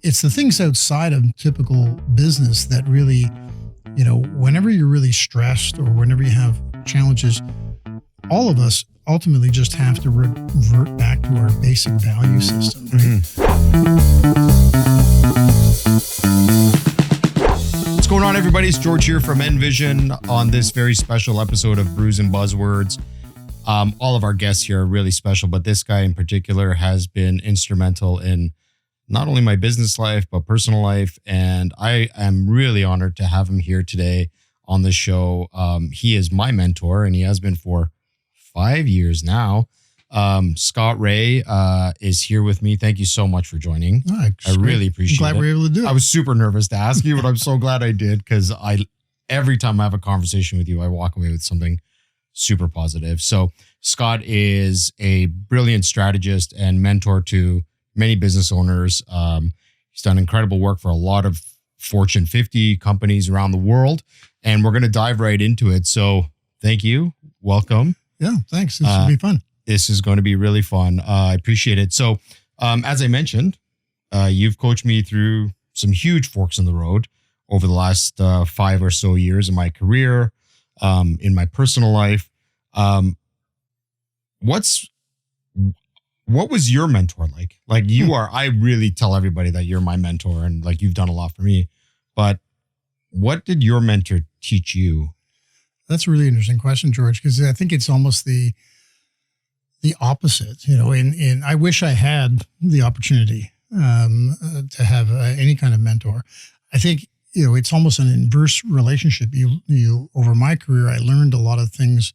It's the things outside of typical business that really, whenever you're really stressed or whenever you have challenges, all of us ultimately just have to revert back to our basic value system. What's going on, everybody? It's George here from NVISION on this very special episode of Brews Buzzwords. All of our guests here are really special, but this guy in particular has been instrumental in not only my business life, but personal life. And I am really honored to have him here today on the show. He is my mentor, and he has been for 5 years now. Scott Ray is here with me. Thank you so much for joining. I really appreciate it. I'm glad we're able to do it. I was super nervous to ask you, but I'm so glad I did, because every time I have a conversation with you, I walk away with something super positive. So Scott is a brilliant strategist and mentor to many business owners. He's done incredible work for a lot of Fortune 50 companies around the world, and we're going to dive right into it. So thank you. Welcome. Yeah, thanks. This will be fun. This is going to be really fun. I appreciate it. So as I mentioned, you've coached me through some huge forks in the road over the last 5 or so years in my career, in my personal life. What was your mentor like? Like I really tell everybody that you're my mentor and like you've done a lot for me, but what did your mentor teach you? That's a really interesting question, George, because I think it's almost the opposite. I wish I had the opportunity to have any kind of mentor. I think, it's almost an inverse relationship. You over my career, I learned a lot of things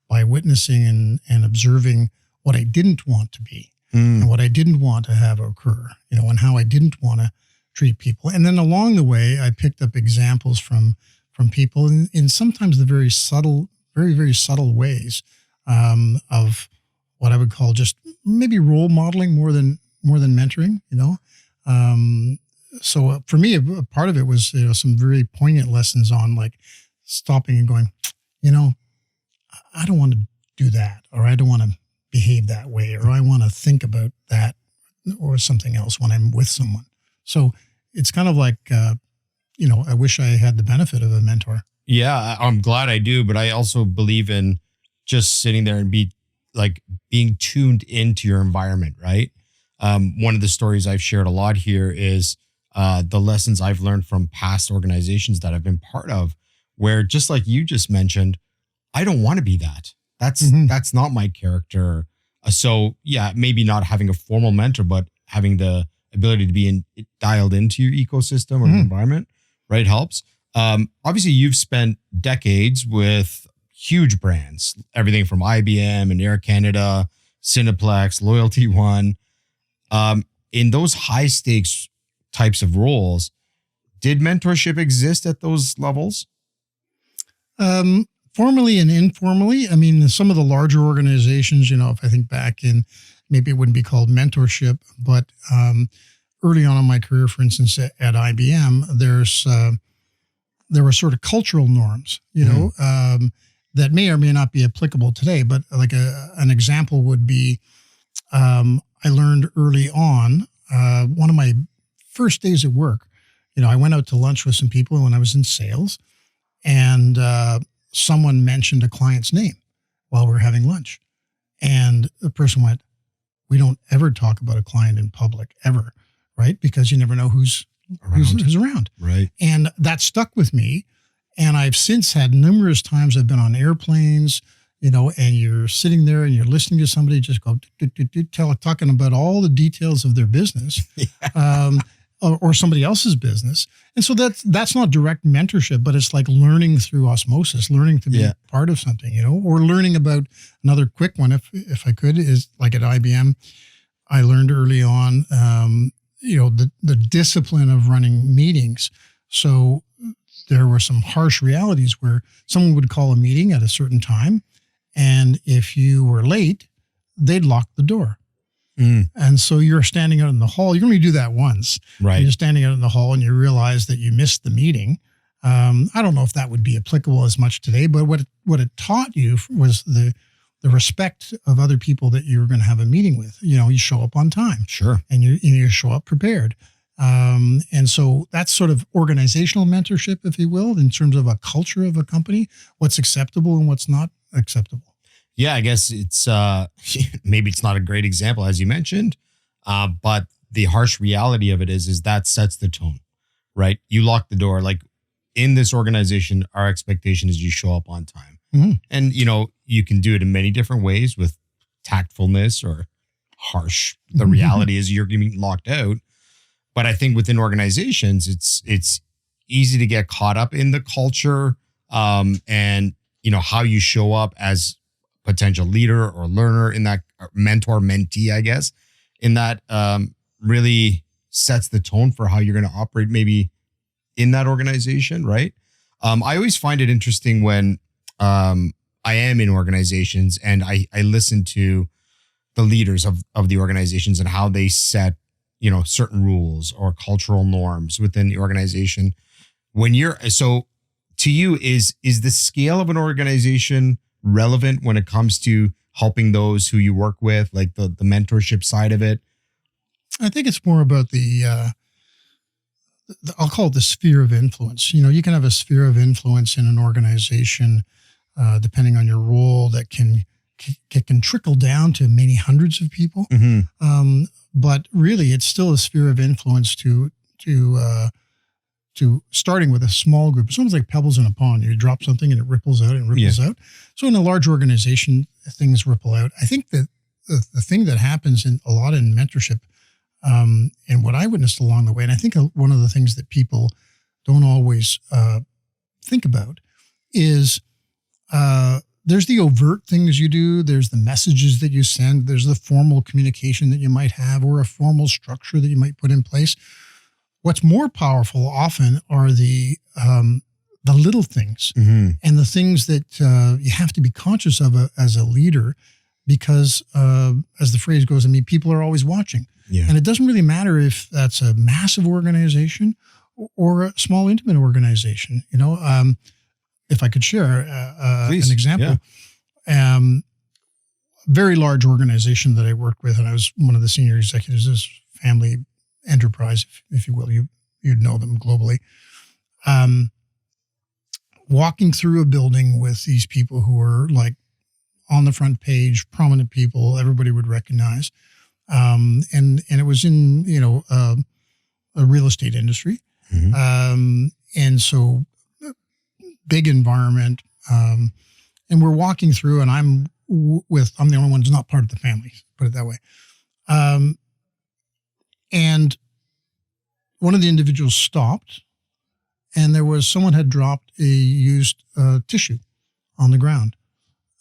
by witnessing and observing what I didn't want to be and what I didn't want to have occur, and how I didn't want to treat people. And then along the way, I picked up examples from people in sometimes the very subtle, very, very subtle ways of what I would call just maybe role modeling more than mentoring, So for me, a part of it was, some very poignant lessons on like stopping and going, I don't want to do that, or I don't want to behave that way, or I want to think about that or something else when I'm with someone. So it's kind of like, I wish I had the benefit of a mentor. Yeah, I'm glad I do, but I also believe in just sitting there and being tuned into your environment, right? One of the stories I've shared a lot here is the lessons I've learned from past organizations that I've been part of, where just like you just mentioned, I don't want to be that. That's not my character. So yeah, maybe not having a formal mentor, but having the ability to be dialed into your ecosystem or environment, right, helps. Obviously, you've spent decades with huge brands, everything from IBM and Air Canada, Cineplex, Loyalty One. In those high stakes types of roles, did mentorship exist at those levels? Formally and informally. I mean, some of the larger organizations, if I think back in, maybe it wouldn't be called mentorship, but early on in my career, for instance, at IBM, there were sort of cultural norms, that may or may not be applicable today. But like an example would be, I learned early on, one of my first days at work, I went out to lunch with some people when I was in sales, and someone mentioned a client's name while we were having lunch. And the person went, "We don't ever talk about a client in public, ever," right? Because you never know who's around. Right. And that stuck with me. And I've since had numerous times I've been on airplanes, and you're sitting there and you're listening to somebody just go, talking about all the details of their business. Yeah. Or somebody else's business. And so that's not direct mentorship, but it's like learning through osmosis, learning to be part of something, or learning about another quick one, if I could, is like at IBM, I learned early on, the discipline of running meetings. So there were some harsh realities where someone would call a meeting at a certain time, and if you were late, they'd lock the door. And so you're standing out in the hall. You only do that once. Right. You're standing out in the hall and you realize that you missed the meeting. I don't know if that would be applicable as much today, but what it taught you was the respect of other people that you were going to have a meeting with. You show up on time. Sure. And you show up prepared. And so that's sort of organizational mentorship, if you will, in terms of a culture of a company, what's acceptable and what's not acceptable. Yeah, I guess it's maybe it's not a great example as you mentioned, but the harsh reality of it is that sets the tone, right? You lock the door. Like in this organization, our expectation is you show up on time, and you can do it in many different ways with tactfulness or harsh. The reality is you're getting locked out. But I think within organizations, it's easy to get caught up in the culture, and how you show up as potential leader or learner in that mentor mentee, I guess, in that really sets the tone for how you're going to operate maybe in that organization, right? I always find it interesting when I am in organizations and I listen to the leaders of the organizations and how they set certain rules or cultural norms within the organization. To you, is the scale of an organization relevant when it comes to helping those who you work with, like the mentorship side of it? I think it's more about I'll call it the sphere of influence. You can have a sphere of influence in an organization, depending on your role, that can trickle down to many hundreds of people. But really, it's still a sphere of influence to starting with a small group. It's almost like pebbles in a pond. You drop something and it ripples out and ripples out. So in a large organization, things ripple out. I think that the thing that happens a lot in mentorship, and what I witnessed along the way, and I think one of the things that people don't always think about is there's the overt things you do. There's the messages that you send. There's the formal communication that you might have or a formal structure that you might put in place. What's more powerful often are the little things and the things that you have to be conscious of as a leader, because as the phrase goes, people are always watching. Yeah. And it doesn't really matter if that's a massive organization or a small, intimate organization. If I could share an example, very large organization that I worked with, and I was one of the senior executives of this family enterprise, if you will, you'd know them globally. Walking through a building with these people who were like on the front page, prominent people, everybody would recognize, and it was in a real estate industry, and so big environment, and we're walking through, and I'm the only one who's not part of the family, put it that way. And one of the individuals stopped, and someone had dropped a used tissue on the ground.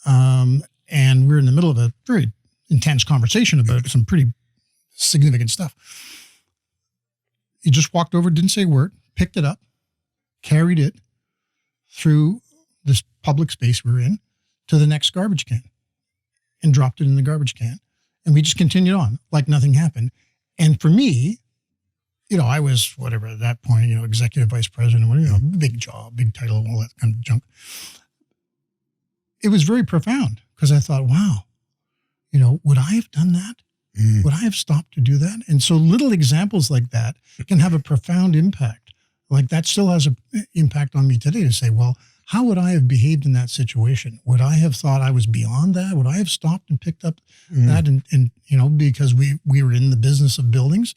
And we're in the middle of a very intense conversation about some pretty significant stuff. He just walked over, didn't say a word, picked it up, carried it through this public space we're in to the next garbage can and dropped it in the garbage can. And we just continued on like nothing happened. And for me, I was whatever at that point, executive vice president, big job, big title, all that kind of junk. It was very profound because I thought, wow, would I have done that? Would I have stopped to do that? And so little examples like that can have a profound impact. Like that still has an impact on me today to say, well, how would I have behaved in that situation? Would I have thought I was beyond that? Would I have stopped and picked up that? And because we were in the business of buildings,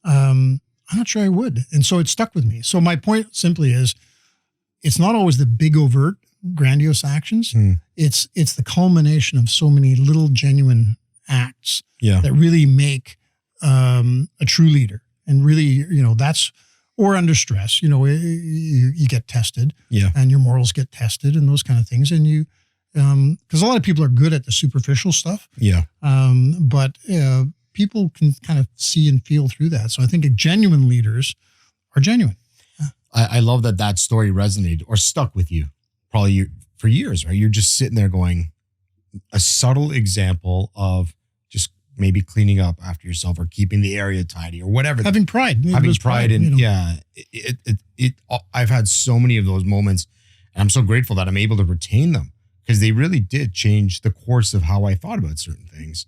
I'm not sure I would. And so it stuck with me. So my point simply is, it's not always the big overt grandiose actions. It's the culmination of so many little genuine acts that really make a true leader. And really, that's, or under stress, you get tested and your morals get tested and those kind of things. And you, because a lot of people are good at the superficial stuff. But people can kind of see and feel through that. So I think genuine leaders are genuine. I love that story resonated or stuck with you probably for years, right? You're just sitting there going, a subtle example of just maybe cleaning up after yourself or keeping the area tidy or whatever. Having pride. Having pride in, I've had so many of those moments, and I'm so grateful that I'm able to retain them because they really did change the course of how I thought about certain things.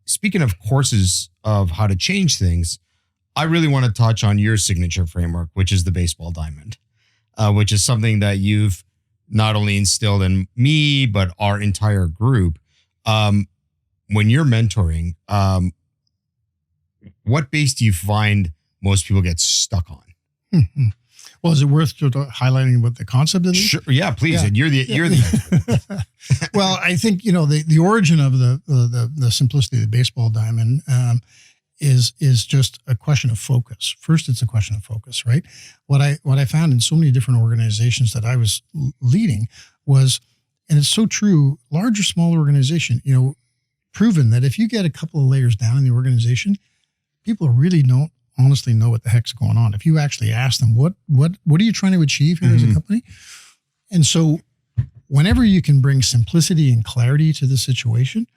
Speaking of courses of how to change things, I really want to touch on your signature framework, which is the baseball diamond, which is something that you've not only instilled in me, but our entire group. When you're mentoring, what base do you find most people get stuck on? Mm-hmm. Well, is it worth highlighting what the concept is? Sure. Yeah, please. Yeah. You're the Well, I think, the origin of the simplicity of the baseball diamond is just a question of focus. First, it's a question of focus, right? What I found in so many different organizations that I was leading was, and it's so true, large or small organization, proven that if you get a couple of layers down in the organization, people really don't honestly know what the heck's going on. If you actually ask them, what are you trying to achieve here as a company? And so whenever you can bring simplicity and clarity to the situation,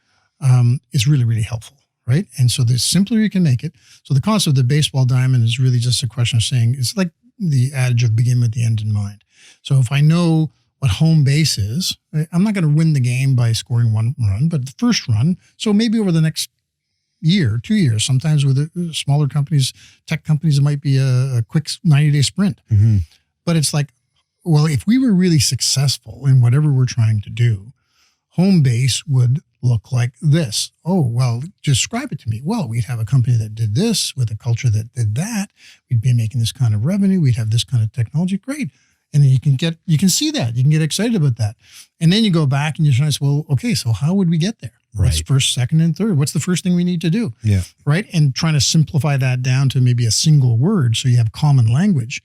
it's really, really helpful, right? And so the simpler you can make it. So the concept of the baseball diamond is really just a question of saying, it's like the adage of begin with the end in mind. So if I know what home base is, I'm not going to win the game by scoring one run, but the first run. So maybe over the next year, 2 years, sometimes with smaller companies, tech companies, it might be a quick 90-day sprint. Mm-hmm. But it's like, well, if we were really successful in whatever we're trying to do, home base would look like this. Oh, well, describe it to me. Well, we'd have a company that did this with a culture that did that. We'd be making this kind of revenue. We'd have this kind of technology. Great. And then you can see that. You can get excited about that. And then you go back and you're trying to say, well, okay, so how would we get there? Right. What's first, second, and third? What's the first thing we need to do? Yeah. Right. And trying to simplify that down to maybe a single word so you have common language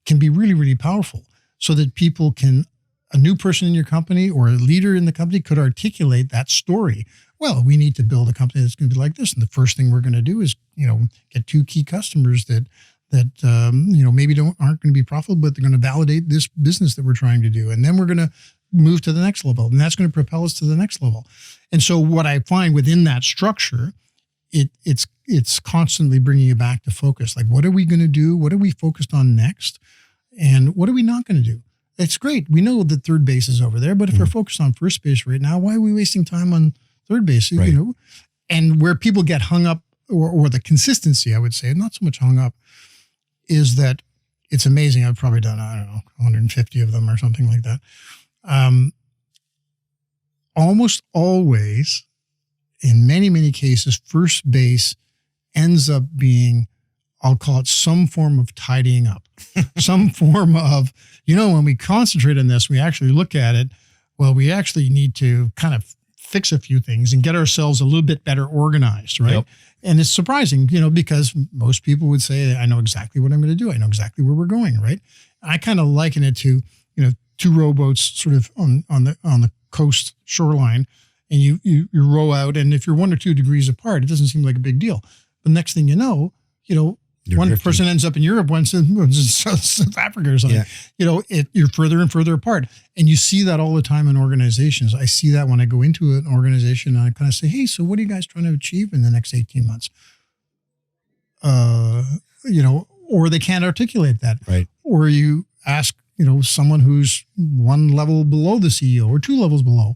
can be really, really powerful so that people can, a new person in your company or a leader in the company could articulate that story. Well, we need to build a company that's going to be like this. And the first thing we're going to do is, get 2 key customers that maybe aren't going to be profitable, but they're going to validate this business that we're trying to do. And then we're going to move to the next level, and that's going to propel us to the next level. And so what I find within that structure, it's constantly bringing you back to focus. Like, what are we going to do? What are we focused on next? And what are we not going to do? It's great. We know that third base is over there, but if we're focused on first base right now, why are we wasting time on third base? Right. And where people get hung up, or the consistency, I would say, not so much hung up, is that it's amazing. I've probably done, 150 of them or something like that. Almost always, in many, many cases, first base ends up being, I'll call it some form of tidying up, some form of, when we concentrate on this, we actually look at it, well, we actually need to kind of fix a few things and get ourselves a little bit better organized, right? Yep. And it's surprising, because most people would say, I know exactly what I'm going to do. I know exactly where we're going, right? I kind of liken it to, 2 rowboats sort of on the coast shoreline, and you row out, and if you're 1 or 2 degrees apart, it doesn't seem like a big deal. But next thing you know, one drifting. Person ends up in Europe, one's in South Africa or something. Yeah. You're further and further apart. And you see that all the time in organizations. I see that when I go into an organization and I kind of say, hey, so what are you guys trying to achieve in the next 18 months? Or they can't articulate that. Right. Or you ask, someone who's 1 level below the CEO or 2 levels below,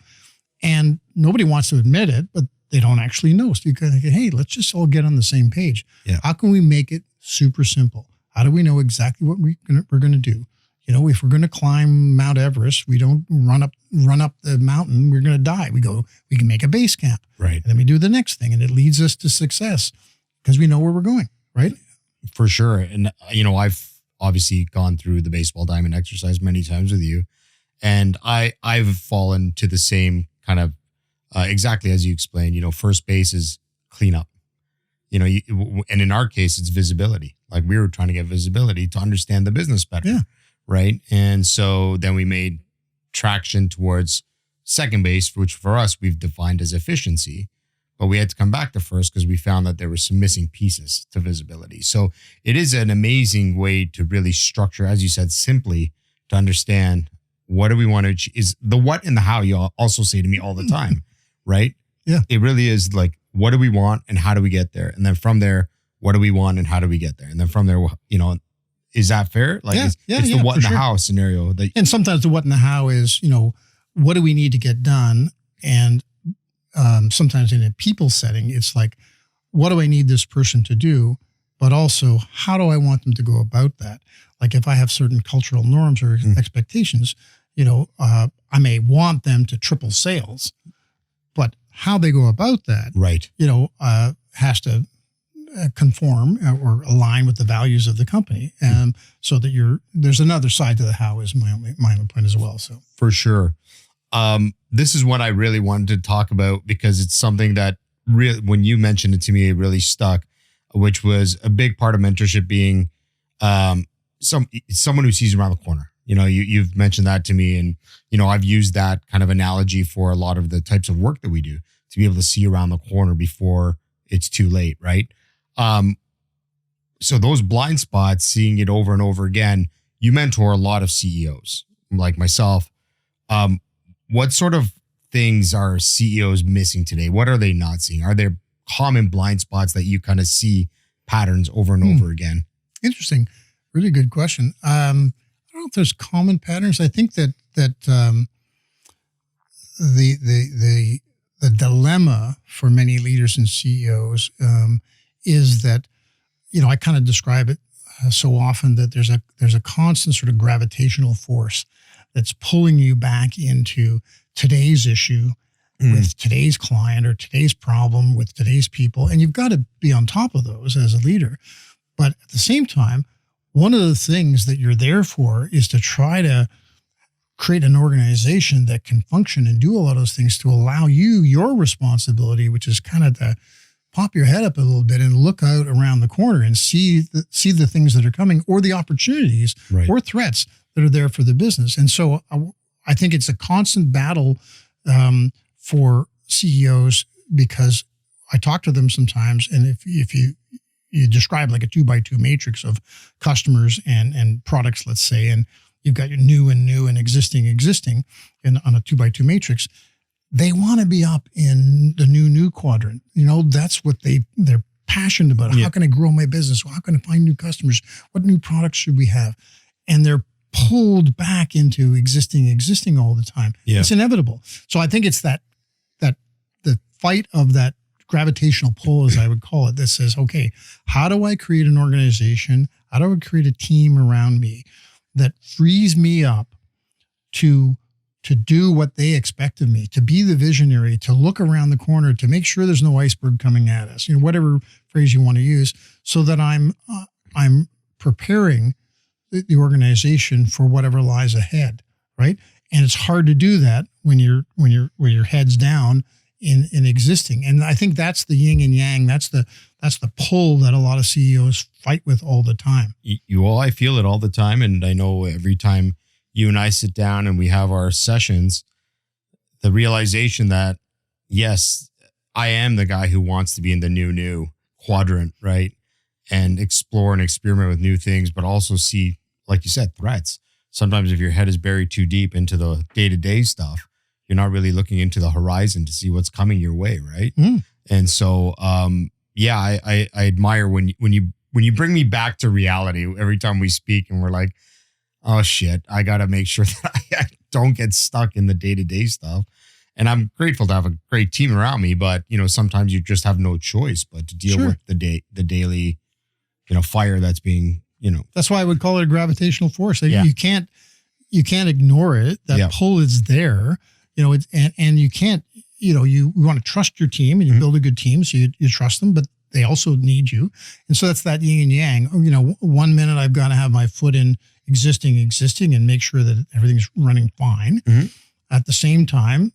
and nobody wants to admit it, but they don't actually know. So you kind of say, hey, let's just all get on the same page. Yeah. How can we make it super simple? How do we know exactly what we're going to do? If we're going to climb Mount Everest, we don't run up the mountain. We're going to die. We can make a base camp. Right. And then we do the next thing, and it leads us to success because we know where we're going. Right. For sure. And, I've obviously gone through the baseball diamond exercise many times with you, and I've fallen to the same kind of, exactly as you explained, first base is cleanup, and in our case, it's visibility. Like, we were trying to get visibility to understand the business better. Yeah. Right. And so then we made traction towards second base, which for us, we've defined as efficiency, but we had to come back to first because we found that there were some missing pieces to visibility. So it is an amazing way to really structure, as you said, simply to understand what do we want to achieve. Is the what and the how you also say to me all the time, right? Yeah. It really is like, what do we want and how do we get there? And then from there, what do we want and how do we get there? And then from there, is that fair? Like, it's the what and the how scenario. And sometimes the what and the how is, what do we need to get done? And sometimes in a people setting, it's like, what do I need this person to do? but also how do I want them to go about that? Like if I have certain cultural norms or expectations, I may want them to triple sales, but how they go about that, right, has to conform or align with the values of the company, so that there's another side to the how is my only point as well. So for sure, this is what I really wanted to talk about because it's something that really, when you mentioned it to me, it really stuck, which was a big part of mentorship being someone who sees around the corner. You've mentioned that to me, and I've used that kind of analogy for a lot of the types of work that we do to be able to see around the corner before it's too late, right? So those blind spots, seeing it over and over again, you mentor a lot of CEOs like myself. What sort of things are CEOs missing today? What are they not seeing? Are there common blind spots that you kind of see patterns over and over again? Interesting. Really good question. I don't know if there's common patterns. I think that the dilemma for many leaders and CEOs is that, I kind of describe it so often that there's a constant sort of gravitational force that's pulling you back into today's issue with today's client or today's problem with today's people. And you've got to be on top of those as a leader. But at the same time, one of the things that you're there for is to try to create an organization that can function and do a lot of those things to allow your responsibility, which is kind of to pop your head up a little bit and look out around the corner and see the things that are coming or the opportunities or threats that are there for the business. And so I think it's a constant battle for CEOs, because I talk to them sometimes, and if you describe like a 2x2 matrix of customers and products, let's say, and you've got your new and existing and on a 2x2 matrix, they want to be up in the new quadrant. That's what they're passionate about. How can I grow my business? How can I find new customers? What new products should we have? And they're pulled back into existing all the time. Yeah. It's inevitable. So I think it's that the fight of that gravitational pull, as I would call it, that says, okay, how do I create an organization? How do I create a team around me that frees me up to do what they expect of me, to be the visionary, to look around the corner, to make sure there's no iceberg coming at us, whatever phrase you want to use, so that I'm preparing the organization for whatever lies ahead, right? And it's hard to do that when your head's down in existing. And I think that's the yin and yang. That's the pull that a lot of CEOs fight with all the time. I feel it all the time. And I know every time you and I sit down and we have our sessions, the realization that, yes, I am the guy who wants to be in the new quadrant, right? And explore and experiment with new things, but also see, like you said, threats. Sometimes if your head is buried too deep into the day-to-day stuff, you're not really looking into the horizon to see what's coming your way, right? And so, I admire when you bring me back to reality every time we speak, and we're like, oh shit, I got to make sure that I don't get stuck in the day-to-day stuff. And I'm grateful to have a great team around me, but sometimes you just have no choice but to deal with the daily, fire that's being, That's why I would call it a gravitational force. You can't ignore it. That pull is there, and you can't, you want to trust your team, and you build a good team. So you trust them, but they also need you. And so that's that yin and yang. 1 minute I've got to have my foot in existing and make sure that everything's running fine. At the same time,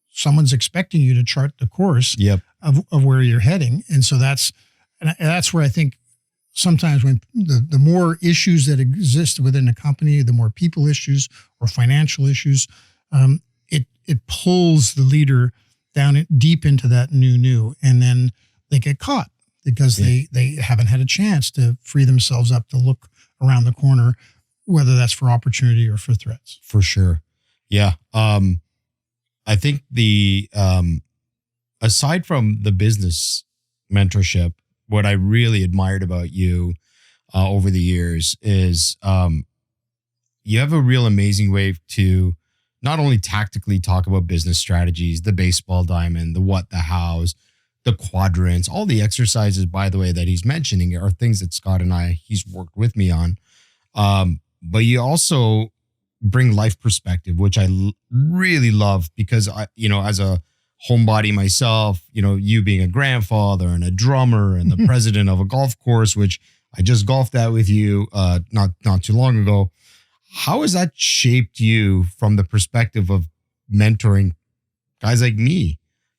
someone's expecting you to chart the course of where you're heading. And so that's where I think sometimes when the more issues that exist within a company, the more people issues or financial issues, it pulls the leader down deep into that new, and then they get caught because they haven't had a chance to free themselves up to look around the corner, whether that's for opportunity or for threats. For sure. Yeah. I think aside from the business mentorship, what I really admired about you over the years is you have a real amazing way to not only tactically talk about business strategies, the baseball diamond, the what, the hows, the quadrants, all the exercises, by the way, that he's mentioning are things that Scott and he's worked with me on. But you also bring life perspective, which I really love, because as a homebody myself, you being a grandfather and a drummer and the president of a golf course, which I just golfed at with you not too long ago. How has that shaped you from the perspective of mentoring guys like me?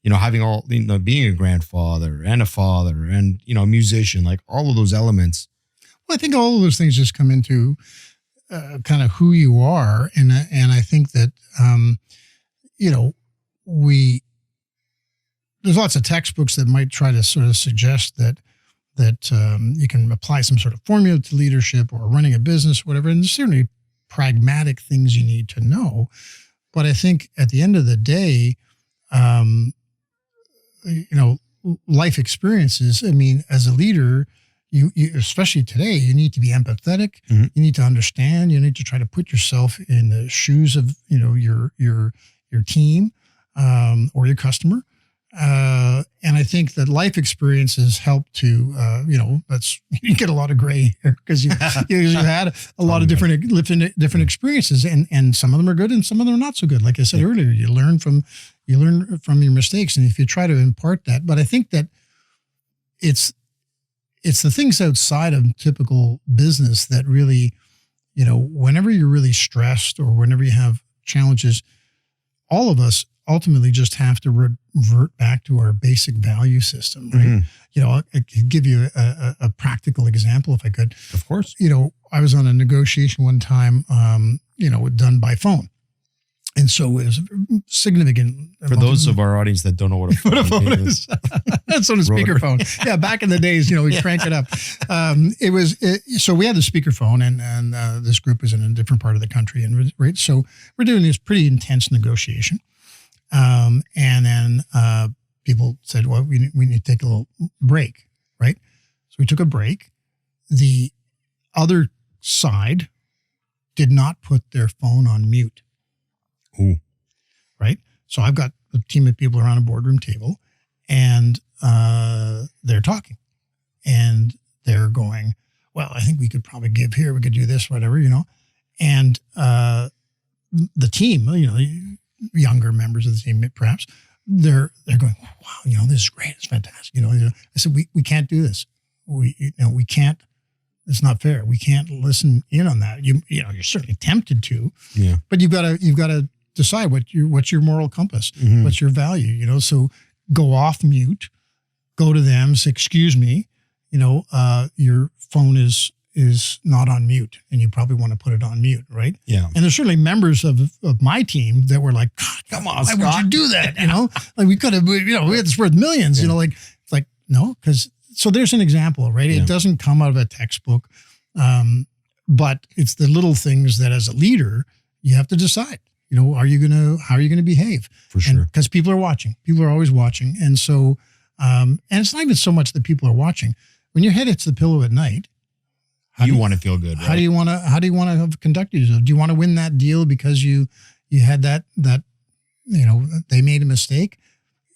Having all, being a grandfather and a father and, a musician, like all of those elements. Well, I think all of those things just come into kind of who you are. And I think that, there's lots of textbooks that might try to sort of suggest that you can apply some sort of formula to leadership or running a business, whatever. And there's certainly pragmatic things you need to know. But I think at the end of the day, life experiences, I mean, as a leader, you especially today, you need to be empathetic. Mm-hmm. You need to understand. You need to try to put yourself in the shoes of, your team or your customer. And I think that life experiences help to, you get a lot of gray hair because you've had a lot of different experiences, and some of them are good and some of them are not so good. Like I said earlier, you learn from your mistakes, and if you try to impart that. But I think that it's the things outside of typical business that really, whenever you're really stressed or whenever you have challenges, all of us ultimately just have to revert back to our basic value system, right? Mm-hmm. I could give you a practical example if I could. Of course. I was on a negotiation one time, done by phone. And so it was significant. For those of our audience that don't know what a phone is. That's on a speakerphone. Yeah, back in the days, we crank it up. So we had the speakerphone, and this group was in a different part of the country. And right, so we're doing this pretty intense negotiation. And then people said, well, we need to take a little break, right? So we took a break. The other side did not put their phone on mute. Ooh. Right? So I've got a team of people around a boardroom table, and they're talking. And they're going, well, I think we could probably give here. We could do this, whatever, And the team, younger members of the team, perhaps, they're going, wow, this is great. It's fantastic. I said, we can't do this. We can't. It's not fair. We can't listen in on that. You're certainly tempted to, but you've got to decide what's your moral compass, mm-hmm. what's your value. So go off mute, go to them, say, excuse me, your phone is not on mute, and you probably want to put it on mute, right? Yeah. And there's certainly members of my team that were like, God, come on, why would you do that? Like we could have, we had this worth millions, it's like, no, because, so there's an example, right? Yeah. It doesn't come out of a textbook, but it's the little things that as a leader, you have to decide, how are you going to behave? For sure. Because people are watching, people are always watching. And so, and it's not even so much that people are watching. When your head hits the pillow at night, you want to feel good, right? How do you want to conduct yourself? Do you want to win that deal because you had that they made a mistake?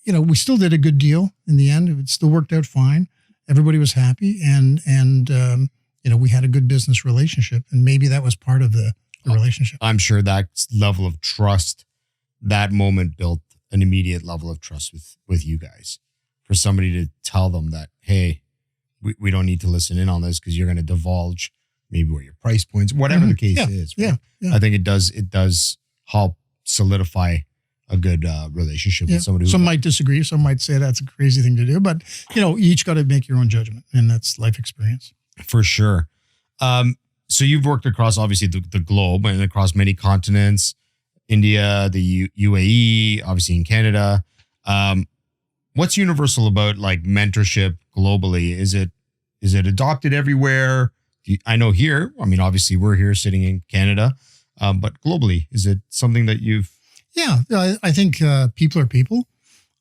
We still did a good deal in the end. It still worked out fine. Everybody was happy, and we had a good business relationship, and maybe that was part of the relationship. I'm sure that level of trust, that moment built an immediate level of trust with you guys. For somebody to tell them that, hey, we don't need to listen in on this because you're going to divulge maybe what your price points, whatever the case is. Right? Yeah. I think it does help solidify a good relationship with somebody. Some might disagree. Some might say that's a crazy thing to do, but you each got to make your own judgment, and that's life experience. For sure. So you've worked across obviously the globe and across many continents, India, the UAE, obviously in Canada. What's universal about like mentorship globally? Is it adopted everywhere? I know here, obviously we're here sitting in Canada, but globally, is it something that you've? Yeah, I think people are people.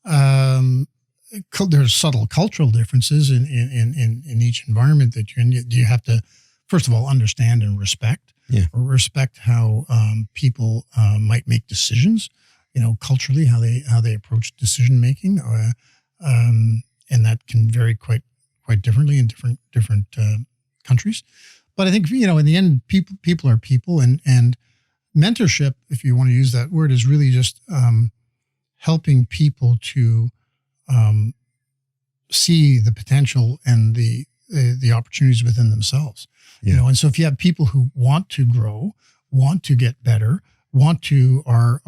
There's subtle cultural differences in each environment that you're in. You have to, first of all, understand and respect. Yeah. Respect how people might make decisions. Culturally, how they approach decision making, and that can vary quite differently in different countries. But I think, in the end, people are people, and mentorship, if you want to use that word, is really just helping people to see the potential and the opportunities within themselves. Yeah. And so if you have people who want to grow, want to get better, are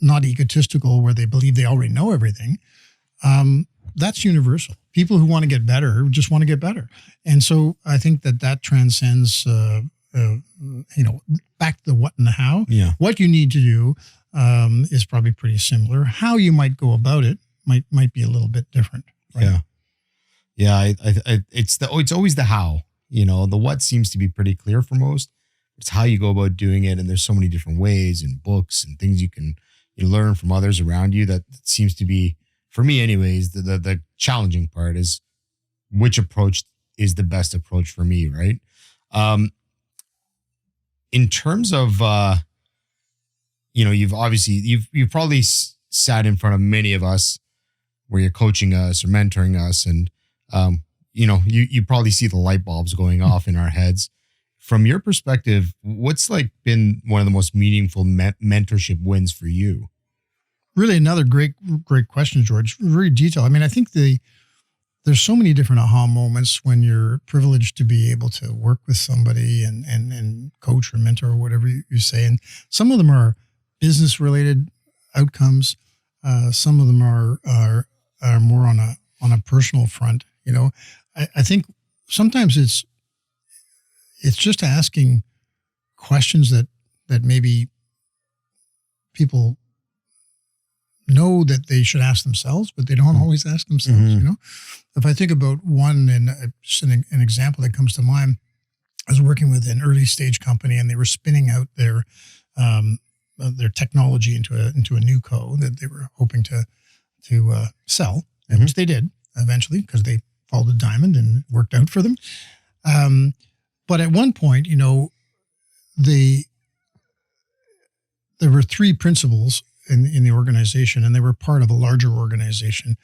not egotistical where they believe they already know everything, that's universal. People who want to get better just want to get better. And so I think that transcends, back to the what and the how. Yeah. What you need to do is probably pretty similar. How you might go about it might be a little bit different. Right? Yeah. Yeah. It's always the how. The what seems to be pretty clear for most. It's how you go about doing it. And there's so many different ways and books and things you can learn from others around you that seems to be, for me anyways, the challenging part is which approach is the best approach for me, right? In terms of, you've probably sat in front of many of us where you're coaching us or mentoring us, and you probably see the light bulbs going off in our heads. From your perspective, what's been one of the most meaningful mentorship wins for you? Really, another great question, George. Very detailed. I mean, I think there's so many different aha moments when you're privileged to be able to work with somebody and coach or mentor or whatever you say. And some of them are business related outcomes. Some of them are more on a personal front. I think sometimes it's just asking questions that maybe people know that they should ask themselves, but they don't always ask themselves. Mm-hmm. If I think about one, and just an example that comes to mind, I was working with an early stage company, and they were spinning out their technology into a new co that they were hoping to sell, and which they did eventually because they followed the diamond and it worked out for them. But at one point, there were three principals in the organization, and they were part of a larger organization,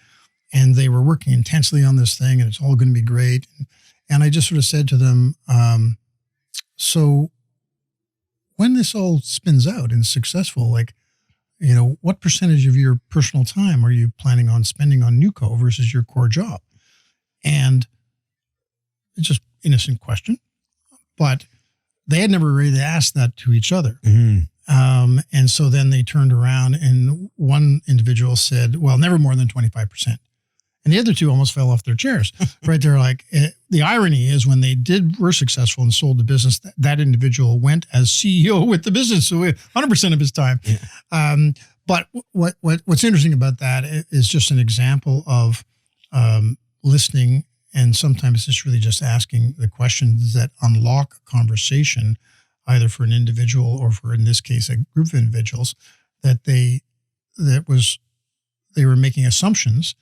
and they were working intensely on this thing, and it's all going to be great. And I just sort of said to them, so when this all spins out and is successful, what percentage of your personal time are you planning on spending on NewCo versus your core job? And it's just innocent question, but they had never really asked that to each other. Mm-hmm. And so then they turned around, and one individual said, well, never more than 25%. And the other two almost fell off their chairs, right? They're like, the irony is when they were successful and sold the business, that individual went as CEO with the business, so 100% of his time. Yeah. But what's interesting about that is just an example of listening. And sometimes it's really just asking the questions that unlock a conversation, either for an individual or for, in this case, a group of individuals, that they were making assumptions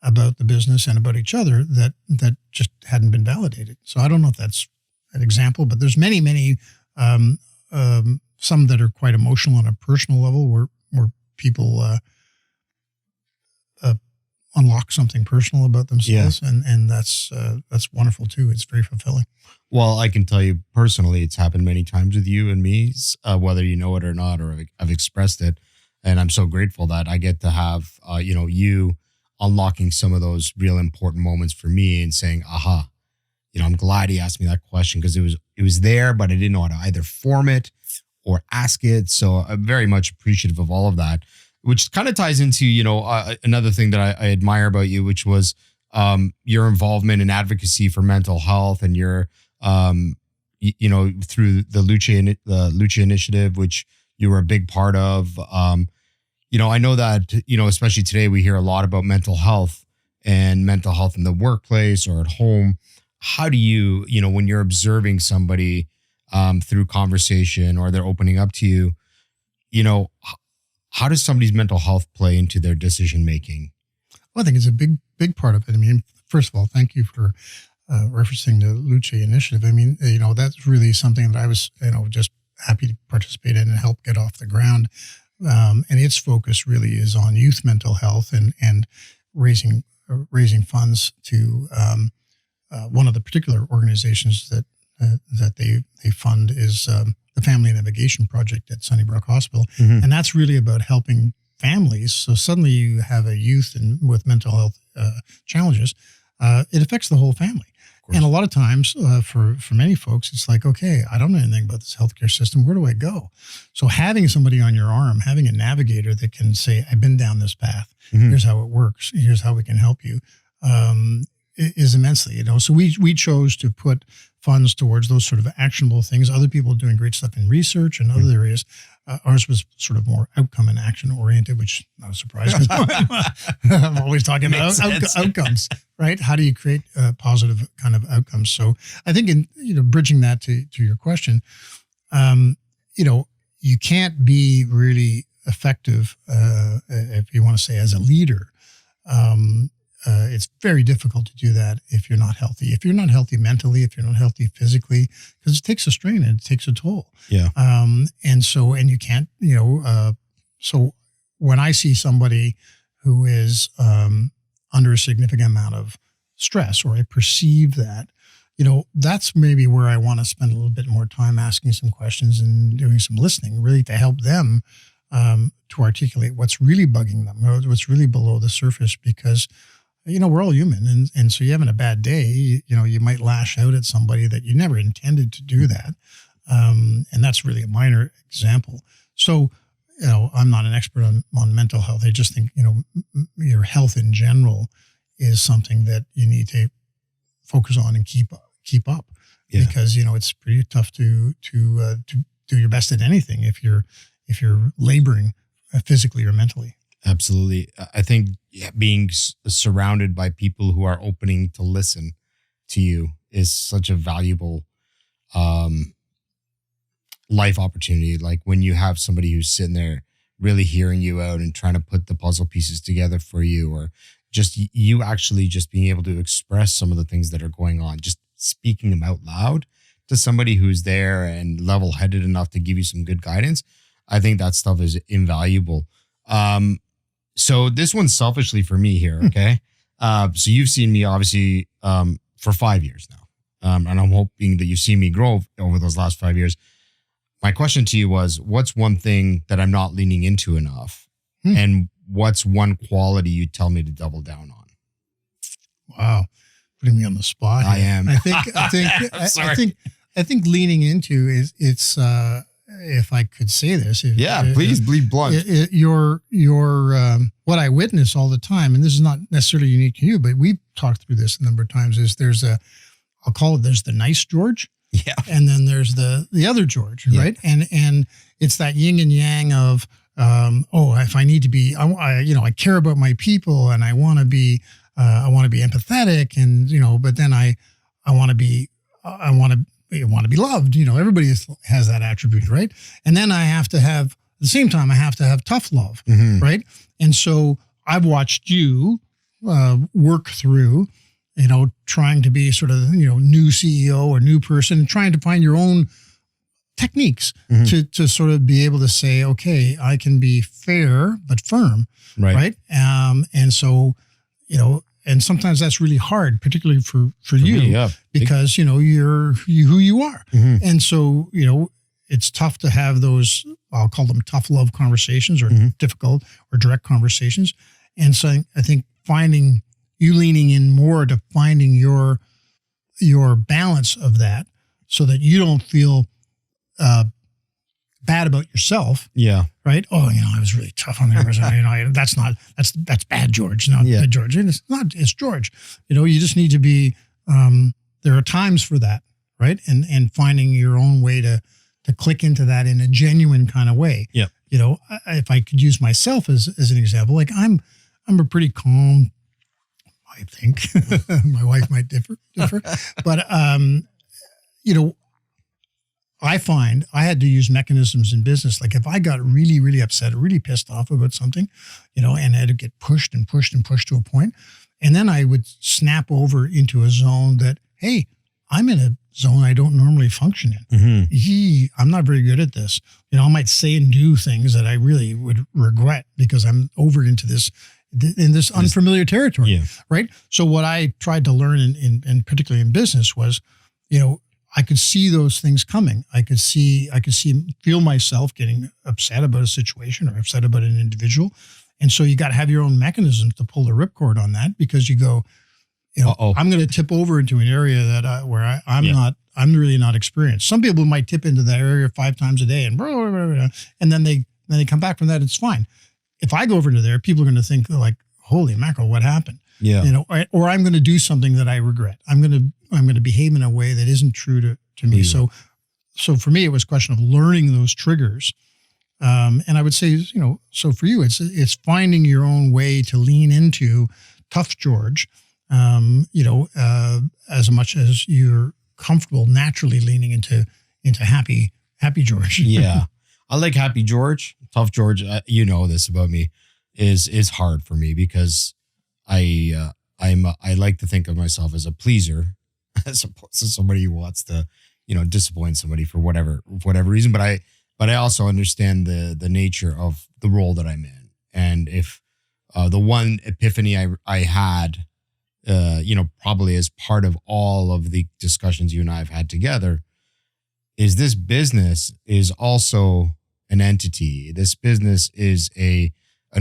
about the business and about each other that just hadn't been validated. So I don't know if that's an example, but there's many, some that are quite emotional on a personal level where people unlock something personal about themselves. Yeah. And that's wonderful too. It's very fulfilling. Well, I can tell you personally, it's happened many times with you and me, whether you know it or not, or I've expressed it. And I'm so grateful that I get to have, you unlocking some of those real important moments for me and saying, aha, I'm glad he asked me that question because it was there, but I didn't know how to either form it or ask it. So I'm very much appreciative of all of that, which kind of ties into, another thing that I admire about you, which was your involvement in advocacy for mental health and your, through the Lucha Initiative, which you were a big part of. I know that, especially today, we hear a lot about mental health in the workplace or at home. How do you, when you're observing somebody through conversation or they're opening up to you, how does somebody's mental health play into their decision making? Well, I think it's a big part of it. I mean, first of all, thank you for referencing the Lucha Initiative. I mean, that's really something that I was, just happy to participate in and help get off the ground. And its focus really is on youth mental health. And raising funds to one of the particular organizations that they fund is the Family Navigation Project at Sunnybrook Hospital, and that's really about helping families. So suddenly you have a youth with mental health challenges. It affects the whole family. And a lot of times for many folks, it's like, okay, I don't know anything about this healthcare system. Where do I go? So having somebody on your arm, having a navigator that can say, I've been down this path. Here's how it works. Here's how we can help you, is immensely, So we chose to put funds towards those sort of actionable things. Other people are doing great stuff in research and other areas. Ours was sort of more outcome and action oriented, which not a surprise. I'm always talking about outcomes, right? How do you create positive kind of outcomes? So I think bridging that to your question, you can't be really effective, if you want to say, as a leader. It's very difficult to do that if you're not healthy. If you're not healthy mentally, if you're not healthy physically, because it takes a strain and it takes a toll. Yeah. And you can't, so when I see somebody who is under a significant amount of stress, or I perceive that, that's maybe where I want to spend a little bit more time asking some questions and doing some listening, really to help them to articulate what's really bugging them, or what's really below the surface, because we're all human. And so you're having a bad day, you might lash out at somebody that you never intended to do that. And that's really a minor example. So, I'm not an expert on mental health. I just think, your health in general is something that you need to focus on and keep up, because, it's pretty tough to do your best at anything if you're laboring physically or mentally. Absolutely. I think being surrounded by people who are opening to listen to you is such a valuable life opportunity. Like when you have somebody who's sitting there really hearing you out and trying to put the puzzle pieces together for you, or just you actually just being able to express some of the things that are going on, just speaking them out loud to somebody who's there and level-headed enough to give you some good guidance. I think that stuff is invaluable. So this one's selfishly for me here, okay? So you've seen me obviously for 5 years now, and I'm hoping that you've seen me grow over those last 5 years. My question to you was, what's one thing that I'm not leaning into enough? And what's one quality you tell me to double down on? Wow. Putting me on the spot. I am. I think leaning into it's if I could say this. Please be blunt. Your what I witness all the time, and this is not necessarily unique to you, but we've talked through this a number of times, is there's the nice George. Yeah. And then there's the other George, right? And it's that yin and yang of, if I need to be, I care about my people and I want to be empathetic, and, but then I want to be loved. Everybody has that attribute, right? And then I have to have, at the same time, I have to have tough love, right? And so I've watched you work through, trying to be sort of, new CEO or new person, trying to find your own techniques to sort of be able to say, okay, I can be fair but firm, right? And so, and sometimes that's really hard, particularly for you, me, because you're who you are, and so it's tough to have those, I'll call them tough love conversations, or difficult or direct conversations. And so I think you leaning in more to finding your balance of that, so that you don't feel bad about yourself. Yeah. Right. Oh, I was really tough on there. That's bad George, not bad George. And it's George. You just need to be, there are times for that, right? And finding your own way to click into that in a genuine kind of way. Yeah. If I could use myself as an example, like I'm a pretty calm, I think. My wife might differ, but I find I had to use mechanisms in business. Like if I got really, really upset or really pissed off about something, and I had to get pushed and pushed and pushed to a point, and then I would snap over into a zone that, hey, I'm in a zone I don't normally function in. I'm not very good at this. I might say and do things that I really would regret because I'm over into this in this unfamiliar territory, Yeah. right? So what I tried to learn in particularly in business was, I could see those things coming. I could feel myself getting upset about a situation or upset about an individual. And so you got to have your own mechanisms to pull the ripcord on that, because you go, I'm going to tip over into an area that I'm really not experienced. Some people might tip into that area 5 times a day and then they come back from that. It's fine. If I go over into there, people are going to think like, holy mackerel, what happened? Yeah. Or I'm going to do something that I regret. I'm going to behave in a way that isn't true to me. Yeah. So for me, it was a question of learning those triggers. And I would say, so for you, it's finding your own way to lean into tough George, as much as you're comfortable naturally leaning into happy George. Yeah. I like happy George. Tough George, you know this about me, is hard for me because I like to think of myself as a pleaser as opposed to somebody who wants to, disappoint somebody for whatever reason. But I also understand the nature of the role that I'm in. And if the one epiphany I had, probably as part of all of the discussions you and I have had together, is this business is also an entity. This business is an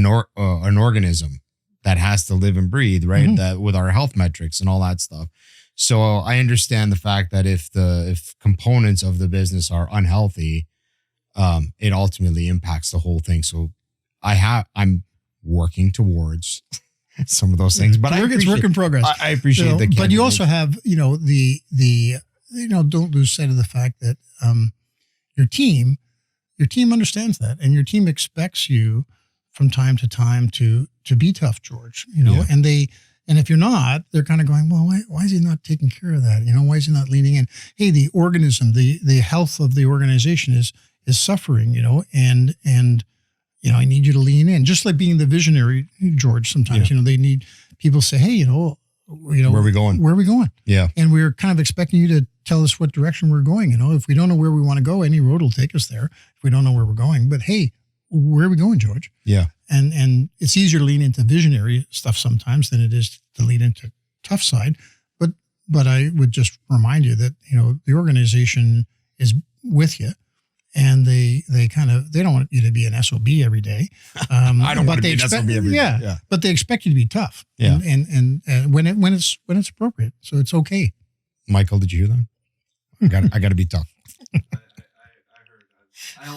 organism that has to live and breathe, right? Mm-hmm. That with our health metrics and all that stuff. So I understand the fact that if components of the business are unhealthy, it ultimately impacts the whole thing. So I'm working towards some of those things, but it's work in progress. I appreciate that. But you also have, don't lose sight of the fact that your team understands that, and your team expects you from time to time to be tough, George. And if you're not, they're kind of going, well, why is he not taking care of that? Why is he not leaning in? Hey, the organism, the health of the organization is suffering, and I need you to lean in. Just like being the visionary, George, sometimes, they need people to say, hey, where are we going? Where are we going? Yeah. And we're kind of expecting you to tell us what direction we're going. If we don't know where we want to go, any road will take us there if we don't know where we're going. But hey, where are we going, George? Yeah. And it's easier to lean into visionary stuff sometimes than it is to lean into tough side. But I would just remind you that, the organization is with you. And they don't want you to be an SOB every day. I don't want to be an SOB every day. Yeah, but they expect you to be tough. Yeah. And when it's appropriate, so it's okay. Michael, did you hear that? I got to be tough. I heard that. I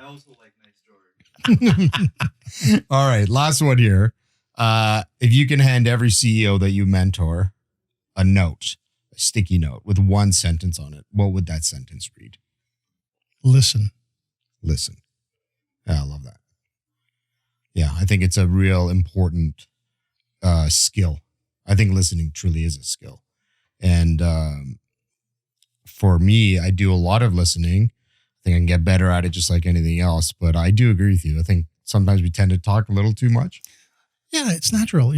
also like nice George. All right, last one here. If you can hand every CEO that you mentor a sticky note with one sentence on it, what would that sentence read? Listen. Yeah, I love that. Yeah, I think it's a real important skill. I think listening truly is a skill. And for me, I do a lot of listening. I think I can get better at it just like anything else. But I do agree with you. I think sometimes we tend to talk a little too much. Yeah, it's natural.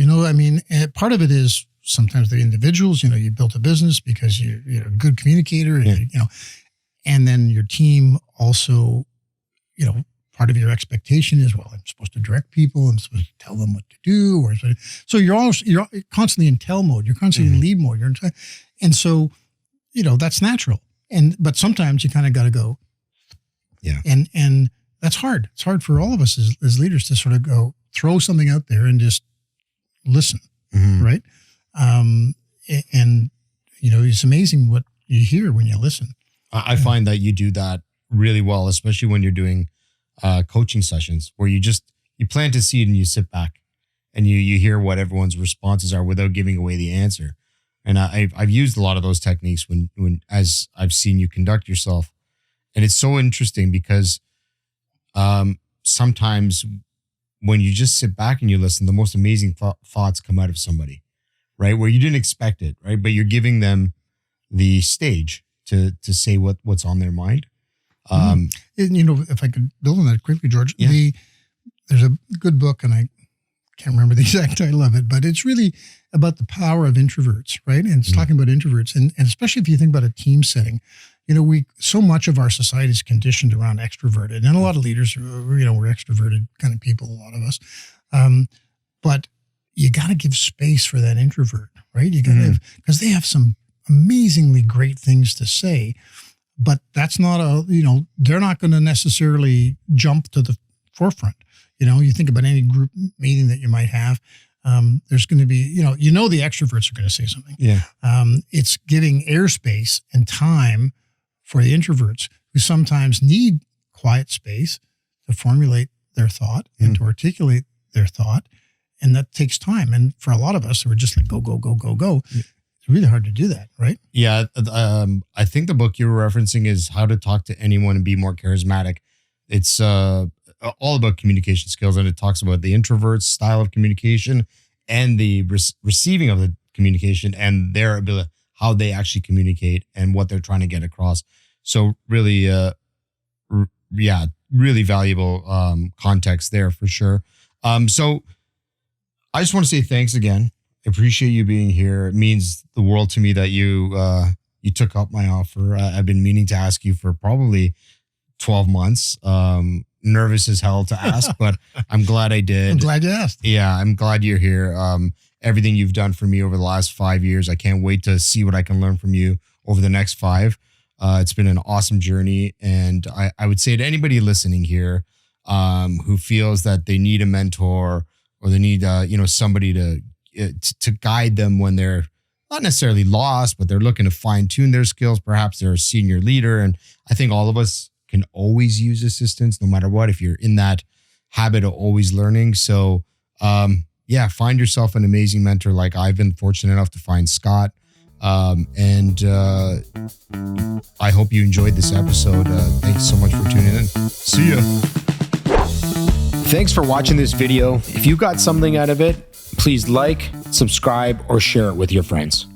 Part of it is sometimes the individuals, you built a business because you're a good communicator, and, and then your team also, part of your expectation is, well, I'm supposed to direct people. I'm supposed to tell them what to do. So you're constantly in tell mode. You're constantly in lead mode. And so, that's natural. But sometimes you kind of got to go. Yeah. And that's hard. It's hard for all of us as leaders to sort of go throw something out there and just listen. Mm-hmm. Right. It's amazing what you hear when you listen. I find that you do that really well, especially when you're doing coaching sessions where you plant a seed and you sit back and you hear what everyone's responses are without giving away the answer. And I've used a lot of those techniques when as I've seen you conduct yourself. And it's so interesting because sometimes when you just sit back and you listen, the most amazing thoughts come out of somebody, right? Where you didn't expect it, right? But you're giving them the stage to say what's on their mind. If I could build on that quickly, George, yeah. There's a good book, and I can't remember the exact title of it, but it's really about the power of introverts, right? And it's talking about introverts, and especially if you think about a team setting, so much of our society is conditioned around extroverted, and a lot of leaders, we're extroverted kind of people, a lot of us. But you got to give space for that introvert, right? You got to, because they have some amazingly great things to say, but that's not they're not going to necessarily jump to the forefront. You think about any group meeting that you might have, there's going to be, the extroverts are going to say something. Yeah. It's giving airspace and time for the introverts who sometimes need quiet space to formulate their thought and to articulate their thought. And that takes time. And for a lot of us, we're just like, go, go, go, go, go. It's really hard to do that, right? Yeah. I think the book you were referencing is How to Talk to Anyone and Be More Charismatic. It's all about communication skills. And it talks about the introvert's style of communication and the receiving of the communication and their ability, how they actually communicate and what they're trying to get across. So really, really valuable context there for sure. So I just want to say thanks again. I appreciate you being here. It means the world to me that you took up my offer. I've been meaning to ask you for probably 12 months. Nervous as hell to ask, but I'm glad I did. I'm glad you asked. Yeah, I'm glad you're here. Everything you've done for me over the last 5 years, I can't wait to see what I can learn from you over the next 5. It's been an awesome journey. And I would say to anybody listening here who feels that they need a mentor or they need somebody to guide them when they're not necessarily lost, but they're looking to fine tune their skills. Perhaps they're a senior leader. And I think all of us can always use assistance no matter what, if you're in that habit of always learning. So find yourself an amazing mentor like I've been fortunate enough to find Scott. And I hope you enjoyed this episode. Thanks so much for tuning in. See ya. Thanks for watching this video. If you got something out of it, please like, subscribe, or share it with your friends.